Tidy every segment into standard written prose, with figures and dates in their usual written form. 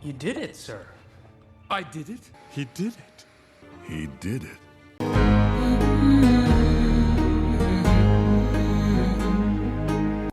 You did it, sir. I did it. He did it. He did it.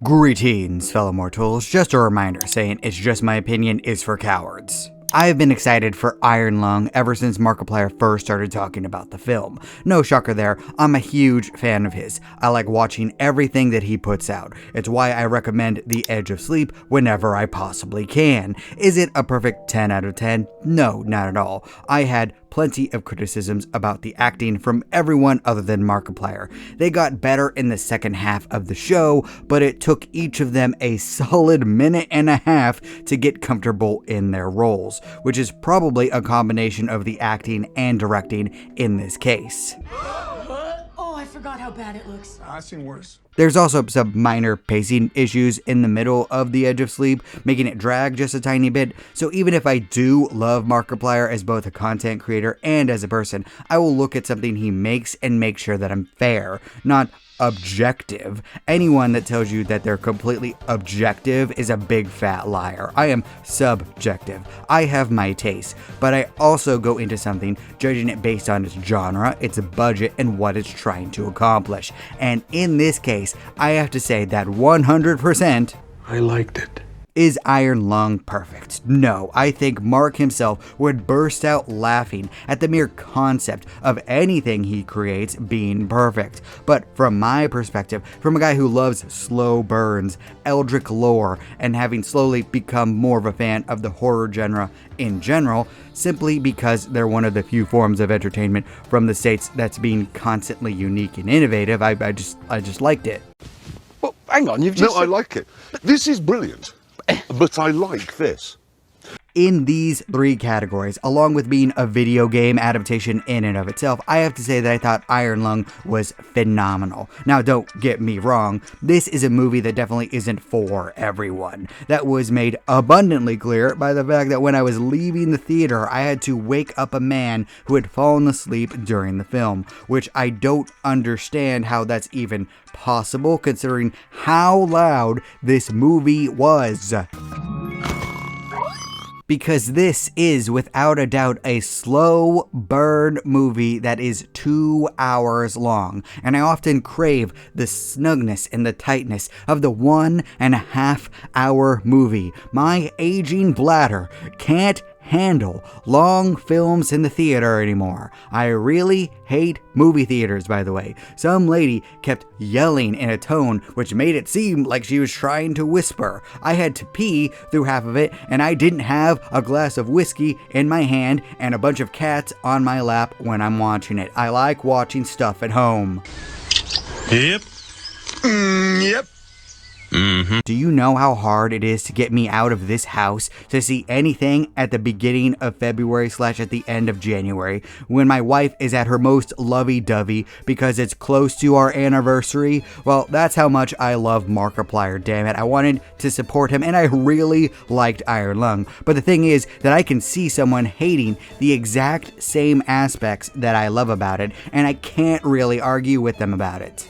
Greetings, fellow mortals. Just a reminder, saying it's just my opinion is for cowards. I have been excited for Iron Lung ever since Markiplier first started talking about the film. No shocker there, I'm a huge fan of his. I like watching everything that he puts out. It's why I recommend The Edge of Sleep whenever I possibly can. Is it a perfect 10 out of 10? No, not at all. I had plenty of criticisms about the acting from everyone other than Markiplier. They got better in the second half of the show, but it took each of them a solid minute and a half to get comfortable in their roles, which is probably a combination of the acting and directing in this case. Oh, I forgot how bad it looks. I've seen worse. There's also some minor pacing issues in the middle of The Edge of Sleep, making it drag just a tiny bit, so even if I do love Markiplier as both a content creator and as a person, I will look at something he makes and make sure that I'm fair, not objective. Anyone that tells you that they're completely objective is a big fat liar. I am subjective. I have my taste, but I also go into something judging it based on its genre, its budget, and what it's trying to accomplish. And in this case, I have to say that 100% I liked it. Is Iron Lung perfect? No, I think Mark himself would burst out laughing at the mere concept of anything he creates being perfect. But from my perspective, from a guy who loves slow burns, eldritch lore, and having slowly become more of a fan of the horror genre in general, simply because they're one of the few forms of entertainment from the States that's being constantly unique and innovative, I just liked it. Well, hang on, you've just... No, I like it. This is brilliant. But I like this. In these three categories, along with being a video game adaptation in and of itself, I have to say that I thought Iron Lung was phenomenal. Now, don't get me wrong, this is a movie that definitely isn't for everyone. That was made abundantly clear by the fact that when I was leaving the theater, I had to wake up a man who had fallen asleep during the film, which I don't understand how that's even possible considering how loud this movie was. Because this is, without a doubt, a slow burn movie that is 2 hours long, and I often crave the snugness and the tightness of the 1.5 hour movie. My aging bladder can't handle long films in the theater anymore. I really hate movie theaters, by the way. Some lady kept yelling in a tone which made it seem like she was trying to whisper. I had to pee through half of it, and I didn't have a glass of whiskey in my hand and a bunch of cats on my lap when I'm watching it. I like watching stuff at home. Yep. Yep. Do you know how hard it is to get me out of this house to see anything at the beginning of February / at the end of January when my wife is at her most lovey-dovey because it's close to our anniversary? Well, that's how much I love Markiplier, damn it. I wanted to support him and I really liked Iron Lung. But the thing is that I can see someone hating the exact same aspects that I love about it, and I can't really argue with them about it.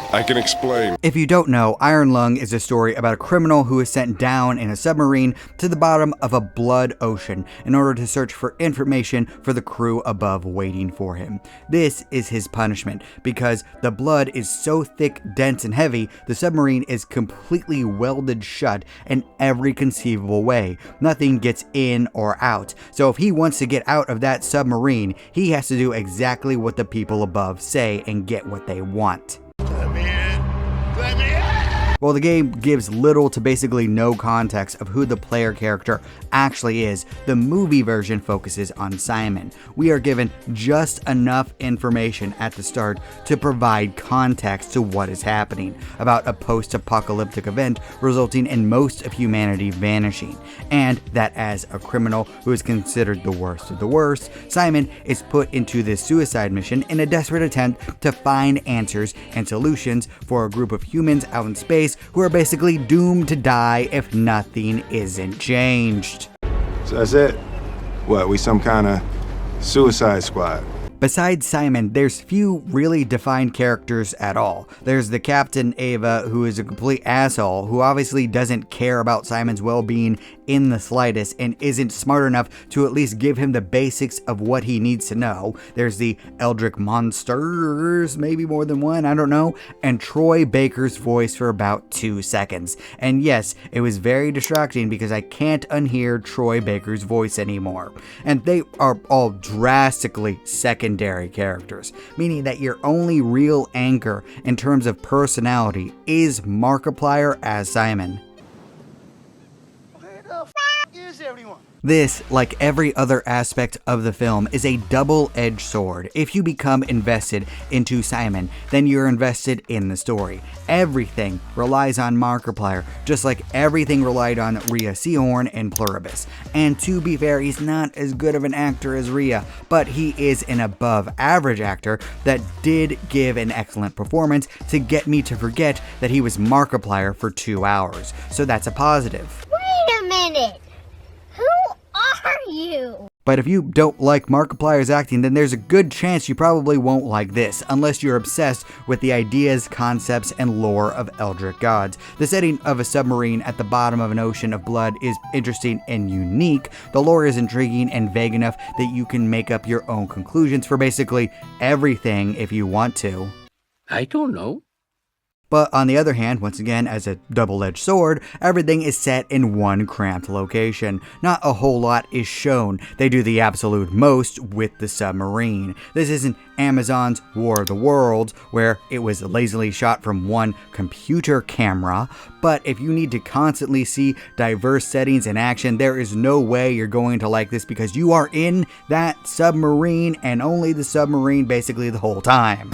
I can explain. If you don't know, Iron Lung is a story about a criminal who is sent down in a submarine to the bottom of a blood ocean in order to search for information for the crew above waiting for him. This is his punishment because the blood is so thick, dense, and heavy, the submarine is completely welded shut in every conceivable way. Nothing gets in or out. So if he wants to get out of that submarine, he has to do exactly what the people above say and get what they want. Let me in. Let me in. Well, the game gives little to basically no context of who the player character actually is. The movie version focuses on Simon. We are given just enough information at the start to provide context to what is happening about a post-apocalyptic event resulting in most of humanity vanishing, and that as a criminal who is considered the worst of the worst, Simon is put into this suicide mission in a desperate attempt to find answers and solutions for a group of humans out in space who are basically doomed to die if nothing isn't changed. So that's it? What, we some kind of suicide squad? Besides Simon, there's few really defined characters at all. There's the Captain Ava, who is a complete asshole, who obviously doesn't care about Simon's well-being in the slightest and isn't smart enough to at least give him the basics of what he needs to know. There's the eldritch monsters, maybe more than one, I don't know, and Troy Baker's voice for about 2 seconds. And yes, it was very distracting because I can't unhear Troy Baker's voice anymore. And they are all drastically secondary characters, meaning that your only real anchor in terms of personality is Markiplier as Simon. Where the f is everyone? This, like every other aspect of the film, is a double-edged sword. If you become invested into Simon, then you're invested in the story. Everything relies on Markiplier, just like everything relied on Rhea Seehorn in Pluribus. And to be fair, he's not as good of an actor as Rhea, but he is an above-average actor that did give an excellent performance to get me to forget that he was Markiplier for 2 hours. So that's a positive. Wait a minute. Who are you? But if you don't like Markiplier's acting, then there's a good chance you probably won't like this, unless you're obsessed with the ideas, concepts, and lore of eldritch gods. The setting of a submarine at the bottom of an ocean of blood is interesting and unique. The lore is intriguing and vague enough that you can make up your own conclusions for basically everything if you want to. I don't know. But on the other hand, once again, as a double-edged sword, everything is set in one cramped location. Not a whole lot is shown. They do the absolute most with the submarine. This isn't Amazon's War of the Worlds, where it was lazily shot from one computer camera. But if you need to constantly see diverse settings in action, there is no way you're going to like this because you are in that submarine and only the submarine basically the whole time.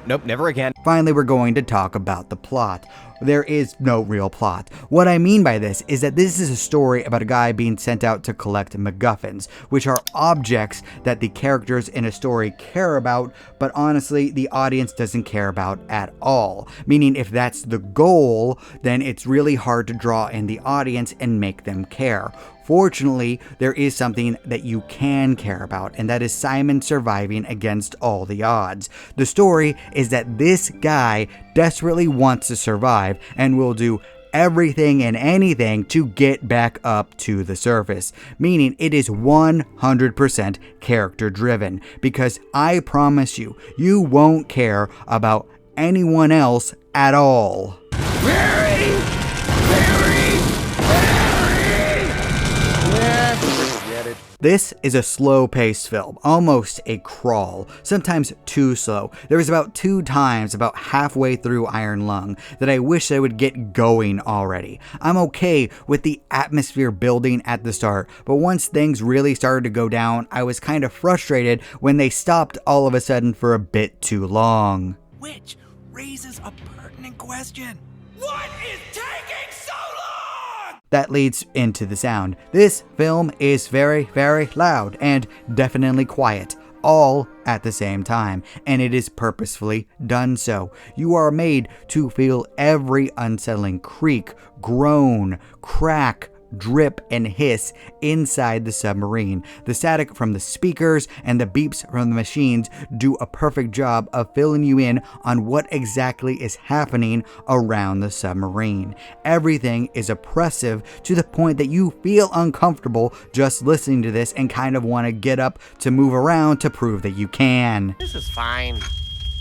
Nope, never again. Finally, we're going to talk about the plot. There is no real plot. What I mean by this is that this is a story about a guy being sent out to collect MacGuffins, which are objects that the characters in a story care about, but honestly, the audience doesn't care about at all. Meaning, if that's the goal, then it's really hard to draw in the audience and make them care. Fortunately, there is something that you can care about, and that is Simon surviving against all the odds. The story is that this guy desperately wants to survive and will do everything and anything to get back up to the surface, meaning it is 100% character driven, because I promise you, you won't care about anyone else at all. This is a slow-paced film, almost a crawl, sometimes too slow. There was about 2 times about halfway through Iron Lung that I wish I would get going already. I'm okay with the atmosphere building at the start, but once things really started to go down, I was kind of frustrated when they stopped all of a sudden for a bit too long. Which raises a pertinent question. What is taking so long? That leads into the sound. This film is very, very loud and definitely quiet, all at the same time, and it is purposefully done so. You are made to feel every unsettling creak, groan, crack, drip, and hiss inside the submarine. The static from the speakers and the beeps from the machines do a perfect job of filling you in on what exactly is happening around the submarine. Everything is oppressive to the point that you feel uncomfortable just listening to this and kind of want to get up to move around to prove that you can. This is fine.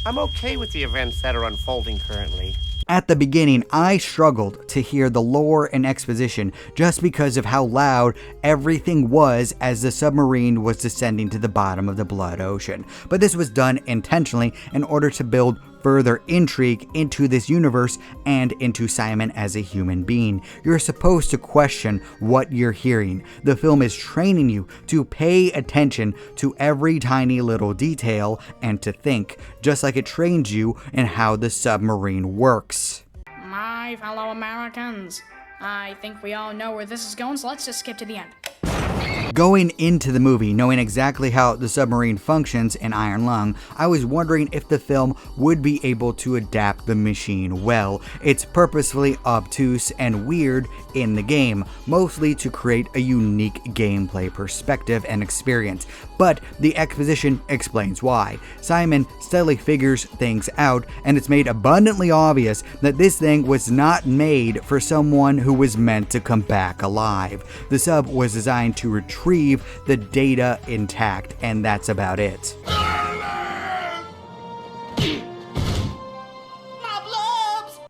I'm okay with the events that are unfolding currently. At the beginning, I struggled to hear the lore and exposition just because of how loud everything was as the submarine was descending to the bottom of the Blood Ocean. But this was done intentionally in order to build further intrigue into this universe and into Simon as a human being. You're supposed to question what you're hearing. The film is training you to pay attention to every tiny little detail and to think, just like it trains you in how the submarine works. My fellow Americans, I think we all know where this is going, so let's just skip to the end. Going into the movie, knowing exactly how the submarine functions in Iron Lung, I was wondering if the film would be able to adapt the machine well. It's purposefully obtuse and weird in the game, mostly to create a unique gameplay perspective and experience, but the exposition explains why. Simon steadily figures things out, and it's made abundantly obvious that this thing was not made for someone who was meant to come back alive. The sub was designed to retrieve the data intact, and that's about it.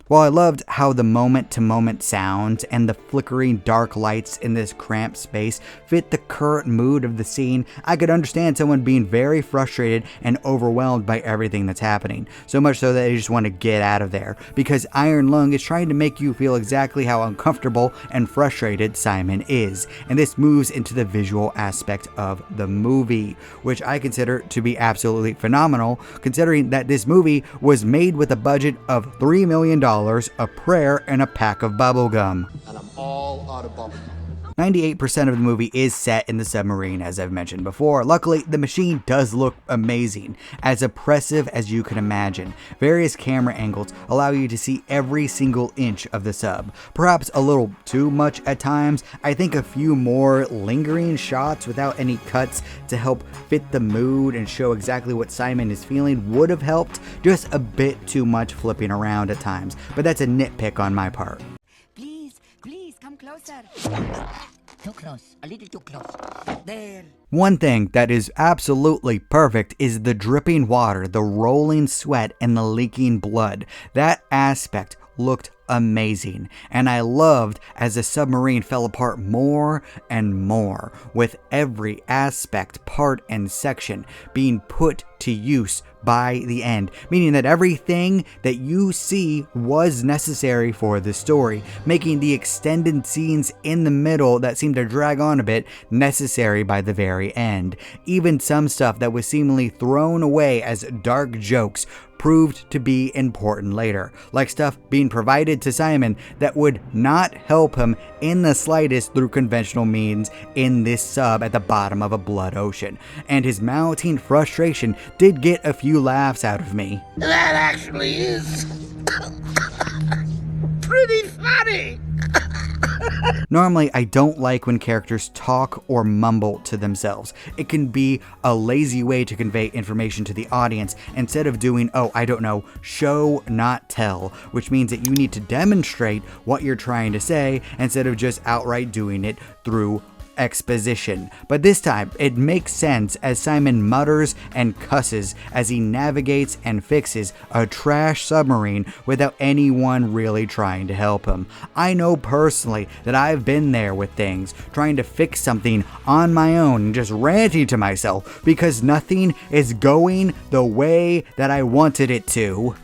While I loved how the moment-to-moment sounds and the flickering dark lights in this cramped space fit the current mood of the scene, I could understand someone being very frustrated and overwhelmed by everything that's happening. So much so that they just want to get out of there, because Iron Lung is trying to make you feel exactly how uncomfortable and frustrated Simon is. And this moves into the visual aspect of the movie, which I consider to be absolutely phenomenal, considering that this movie was made with a budget of $3 million, a prayer, and a pack of bubblegum. And I'm all out of bubblegum. 98% of the movie is set in the submarine, as I've mentioned before. Luckily, the machine does look amazing, as oppressive as you can imagine. Various camera angles allow you to see every single inch of the sub. Perhaps a little too much at times. I think a few more lingering shots without any cuts to help fit the mood and show exactly what Simon is feeling would have helped. Just a bit too much flipping around at times, but that's a nitpick on my part. Please, come closer. Too close, a little too close. There. One thing that is absolutely perfect is the dripping water, the rolling sweat, and the leaking blood. That aspect looked amazing, and I loved as the submarine fell apart more and more, with every aspect, part, and section being put to use by the end, meaning that everything that you see was necessary for the story, making the extended scenes in the middle that seemed to drag on a bit necessary by the very end. Even some stuff that was seemingly thrown away as dark jokes proved to be important later, like stuff being provided to Simon that would not help him in the slightest through conventional means in this sub at the bottom of a blood ocean. And his mounting frustration did get a few laughs out of me. That actually is pretty funny. Normally, I don't like when characters talk or mumble to themselves. It can be a lazy way to convey information to the audience instead of doing, show, not tell, which means that you need to demonstrate what you're trying to say instead of just outright doing it through exposition. But this time, it makes sense as Simon mutters and cusses as he navigates and fixes a trash submarine without anyone really trying to help him. I know personally that I've been there with things, trying to fix something on my own and just ranting to myself because nothing is going the way that I wanted it to.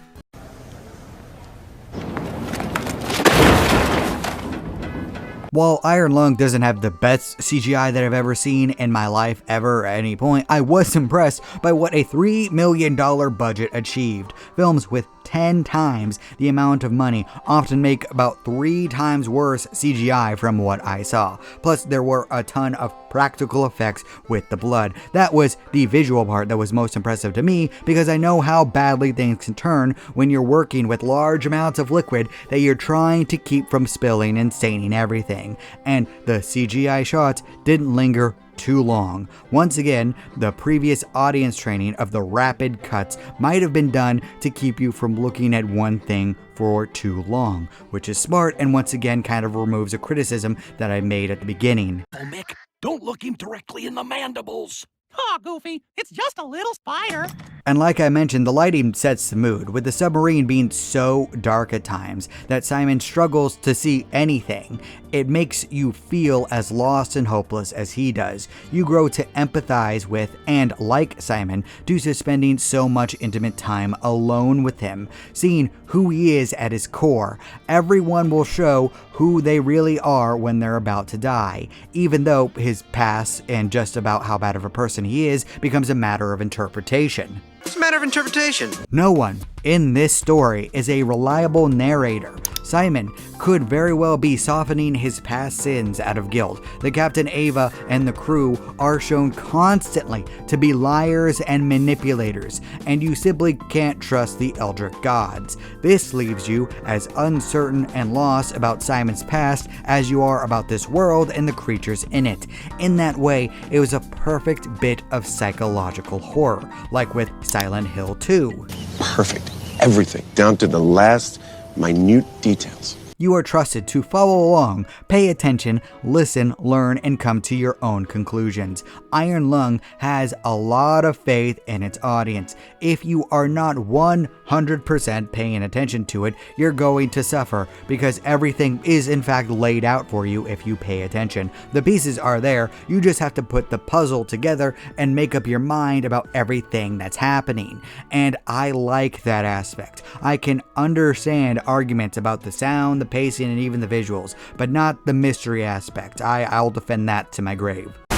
While Iron Lung doesn't have the best CGI that I've ever seen in my life ever at any point, I was impressed by what a $3 million budget achieved. Films with 10 times the amount of money often make about 3 times worse CGI from what I saw. Plus, there were a ton of practical effects with the blood. That was the visual part that was most impressive to me, because I know how badly things can turn when you're working with large amounts of liquid that you're trying to keep from spilling and staining everything. And the CGI shots didn't linger too long. Once again, the previous audience training of the rapid cuts might have been done to keep you from looking at one thing for too long, which is smart and once again kind of removes a criticism that I made at the beginning. Oh, Mick, don't look him directly in the mandibles. Aw, Goofy, it's just a little spider. And like I mentioned, the lighting sets the mood, with the submarine being so dark at times that Simon struggles to see anything. It makes you feel as lost and hopeless as he does. You grow to empathize with and like Simon due to spending so much intimate time alone with him, seeing who he is at his core. Everyone will show who they really are when they're about to die, even though his past and just about how bad of a person he is becomes a matter of interpretation. It's a matter of interpretation. No one in this story is a reliable narrator. Simon could very well be softening his past sins out of guilt. The Captain Ava and the crew are shown constantly to be liars and manipulators, and you simply can't trust the eldritch gods. This leaves you as uncertain and lost about Simon's past as you are about this world and the creatures in it. In that way, it was a perfect bit of psychological horror, like with Silent Hill 2. Perfect. Everything, down to the last minute details. You are trusted to follow along, pay attention, listen, learn, and come to your own conclusions. Iron Lung has a lot of faith in its audience. If you are not 100% paying attention to it, you're going to suffer, because everything is in fact laid out for you if you pay attention. The pieces are there, you just have to put the puzzle together and make up your mind about everything that's happening. And I like that aspect. I can understand arguments about the sound, the pacing, and even the visuals, but not the mystery aspect. I'll defend that to my grave. No,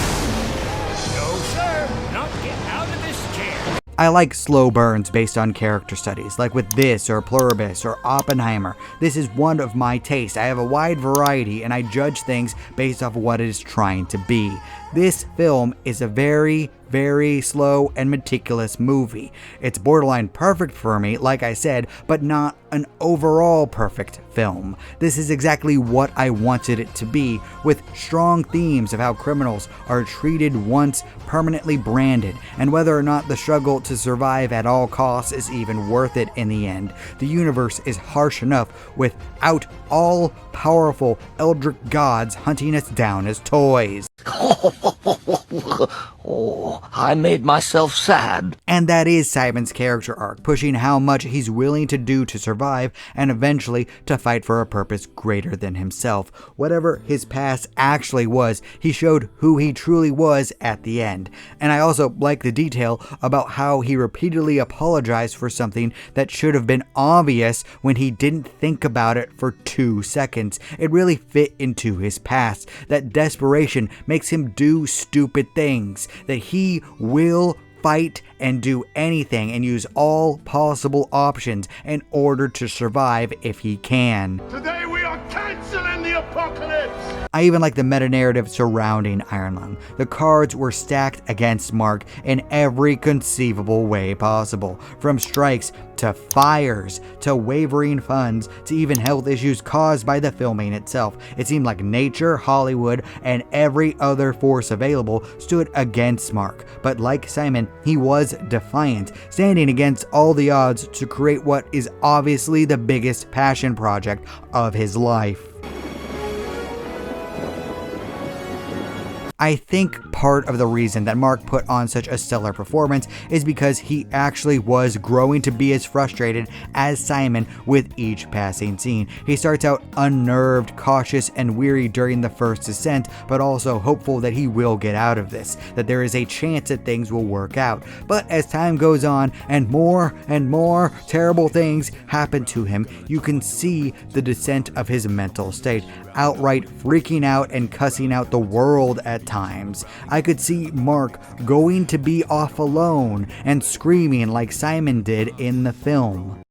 sir. Not get out of this chair. I like slow burns based on character studies, like with this or Pluribus or Oppenheimer. This is one of my tastes. I have a wide variety and I judge things based off of what it is trying to be. This film is a very slow and meticulous movie. It's borderline perfect for me, like I said, but not an overall perfect film. This is exactly what I wanted it to be, with strong themes of how criminals are treated once permanently branded, and whether or not the struggle to survive at all costs is even worth it in the end. The universe is harsh enough without all powerful eldritch gods hunting us down as toys. Oh, I made myself sad. And that is Simon's character arc, pushing how much he's willing to do to survive and eventually to fight for a purpose greater than himself. Whatever his past actually was, he showed who he truly was at the end. And I also like the detail about how he repeatedly apologized for something that should have been obvious when he didn't think about it for 2 seconds. It really fit into his past. That desperation makes him do stupid things, that he will fight and do anything and use all possible options in order to survive if he can. Today we are canceling the apocalypse! I even like the meta-narrative surrounding Iron Lung. The cards were stacked against Mark in every conceivable way possible, from strikes to fires to wavering funds to even health issues caused by the filming itself. It seemed like nature, Hollywood, and every other force available stood against Mark. But like Simon, he was defiant, standing against all the odds to create what is obviously the biggest passion project of his life. I think part of the reason that Mark put on such a stellar performance is because he actually was growing to be as frustrated as Simon with each passing scene. He starts out unnerved, cautious, and weary during the first descent, but also hopeful that he will get out of this, that there is a chance that things will work out. But as time goes on and more terrible things happen to him, you can see the descent of his mental state, outright freaking out and cussing out the world at times. I could see Mark going to be off alone and screaming like Simon did in the film.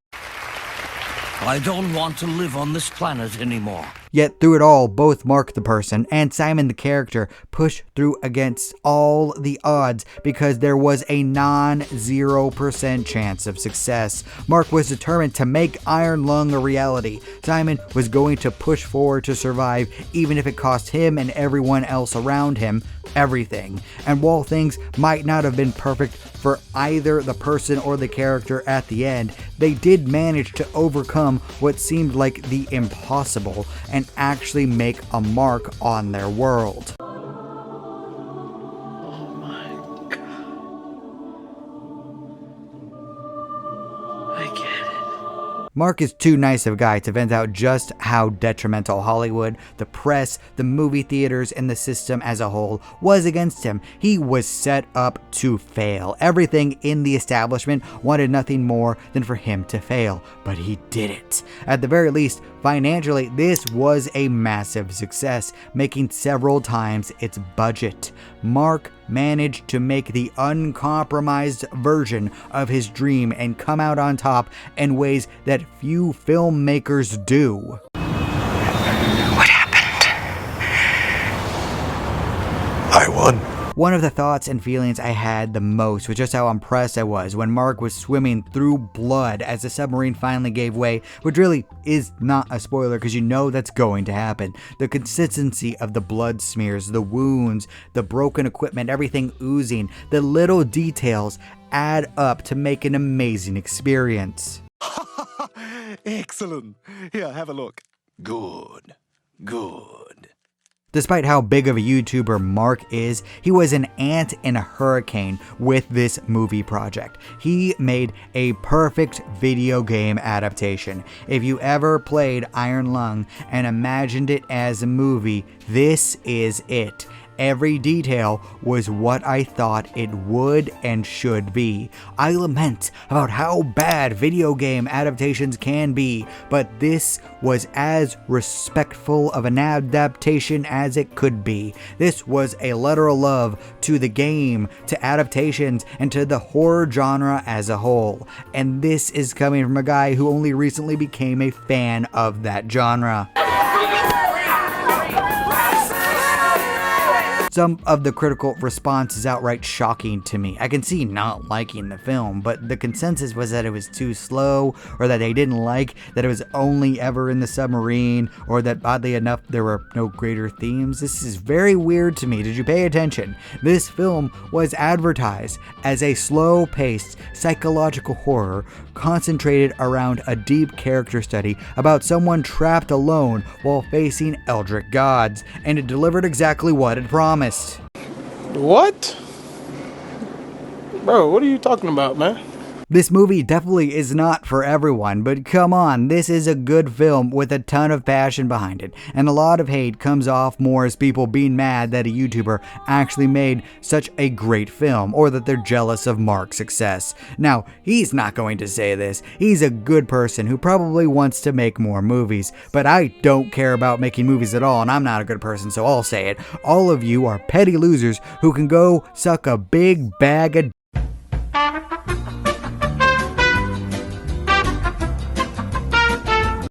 I don't want to live on this planet anymore. Yet through it all, both Mark the person and Simon the character pushed through against all the odds because there was a non-0% chance of success. Mark was determined to make Iron Lung a reality. Simon was going to push forward to survive, even if it cost him and everyone else around him everything. And while things might not have been perfect for either the person or the character at the end, they did manage to overcome what seemed like the impossible and actually make a mark on their world. Mark is too nice of a guy to vent out just how detrimental Hollywood, the press, the movie theaters, and the system as a whole was against him. He was set up to fail. Everything in the establishment wanted nothing more than for him to fail, but he did it. At the very least, financially, this was a massive success, making several times its budget. Mark managed to make the uncompromised version of his dream and come out on top in ways that few filmmakers do. What happened? I won. One of the thoughts and feelings I had the most was just how impressed I was when Mark was swimming through blood as the submarine finally gave way, which really is not a spoiler because you know that's going to happen. The consistency of the blood smears, the wounds, the broken equipment, everything oozing, the little details add up to make an amazing experience. Excellent. Here, have a look. Good. Despite how big of a YouTuber Mark is, he was an ant in a hurricane with this movie project. He made a perfect video game adaptation. If you ever played Iron Lung and imagined it as a movie, this is it. Every detail was what I thought it would and should be. I lament about how bad video game adaptations can be, but this was as respectful of an adaptation as it could be. This was a letter of love to the game, to adaptations, and to the horror genre as a whole. And this is coming from a guy who only recently became a fan of that genre. Some of the critical response is outright shocking to me. I can see not liking the film, but the consensus was that it was too slow, or that they didn't like that it was only ever in the submarine, or that oddly enough there were no greater themes. This is very weird to me. Did you pay attention? This film was advertised as a slow-paced psychological horror concentrated around a deep character study about someone trapped alone while facing eldritch gods, and it delivered exactly what it promised. What? Bro, what are you talking about, man? This movie definitely is not for everyone, but come on, this is a good film with a ton of passion behind it, and a lot of hate comes off more as people being mad that a YouTuber actually made such a great film, or that they're jealous of Mark's success. Now, he's not going to say this. He's a good person who probably wants to make more movies, but I don't care about making movies at all, and I'm not a good person, so I'll say it. All of you are petty losers who can go suck a big bag of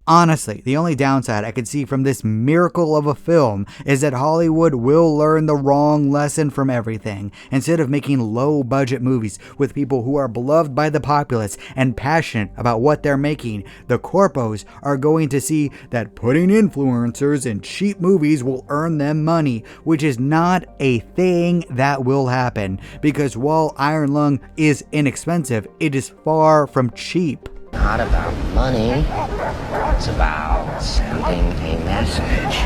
Honestly, the only downside I could see from this miracle of a film is that Hollywood will learn the wrong lesson from everything. Instead of making low-budget movies with people who are beloved by the populace and passionate about what they're making, the corpos are going to see that putting influencers in cheap movies will earn them money, which is not a thing that will happen, because while Iron Lung is inexpensive, it is far from cheap. Not about money. It's about sending a message.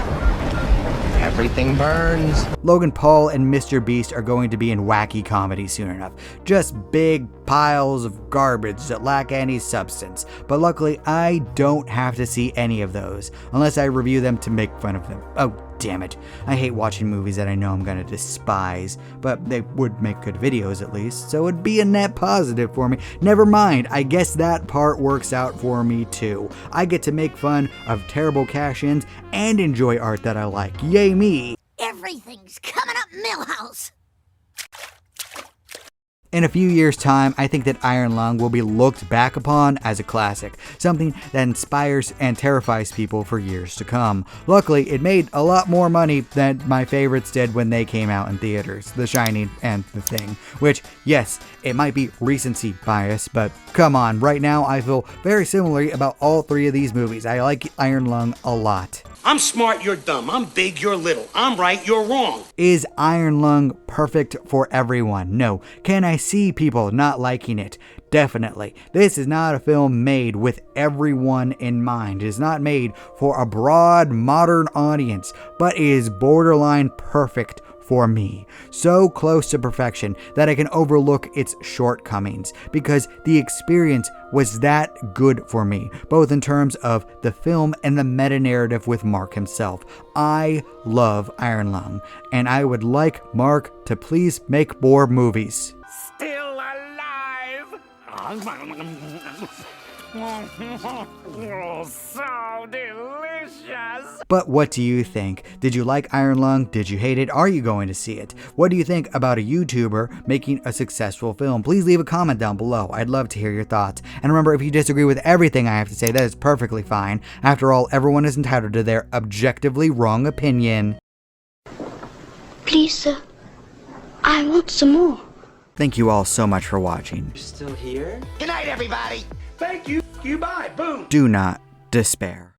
Everything burns. Logan Paul and Mr. Beast are going to be in wacky comedy soon enough. Just big piles of garbage that lack any substance. But luckily, I don't have to see any of those, unless I review them to make fun of them. Oh, damn it. I hate watching movies that I know I'm gonna despise, but they would make good videos at least, so it'd be a net positive for me. Never mind, I guess that part works out for me too. I get to make fun of terrible cash-ins and enjoy art that I like. Yay me! Everything's coming up Millhouse. In a few years' time, I think that Iron Lung will be looked back upon as a classic, something that inspires and terrifies people for years to come. Luckily, it made a lot more money than my favorites did when they came out in theaters, The Shining and The Thing, which, yes, it might be recency bias, but come on, right now I feel very similarly about all three of these movies. I like Iron Lung a lot. I'm smart, you're dumb. I'm big, you're little. I'm right, you're wrong. Is Iron Lung perfect for everyone? No. Can I see people not liking it? Definitely. This is not a film made with everyone in mind. It is not made for a broad, modern audience, but it is borderline perfect for me. So close to perfection that I can overlook its shortcomings, because the experience was that good for me, both in terms of the film and the meta-narrative with Mark himself. I love Iron Lung, and I would like Mark to please make more movies. Still alive! Oh, so delicious. But what do you think? Did you like Iron Lung? Did you hate it? Are you going to see it? What do you think about a YouTuber making a successful film? Please leave a comment down below. I'd love to hear your thoughts. And remember, if you disagree with everything I have to say, that is perfectly fine. After all, everyone is entitled to their objectively wrong opinion. Please, sir. I want some more. Thank you all so much for watching. You're still here? Good night, everybody. Thank you. You bye. Boom. Do not despair.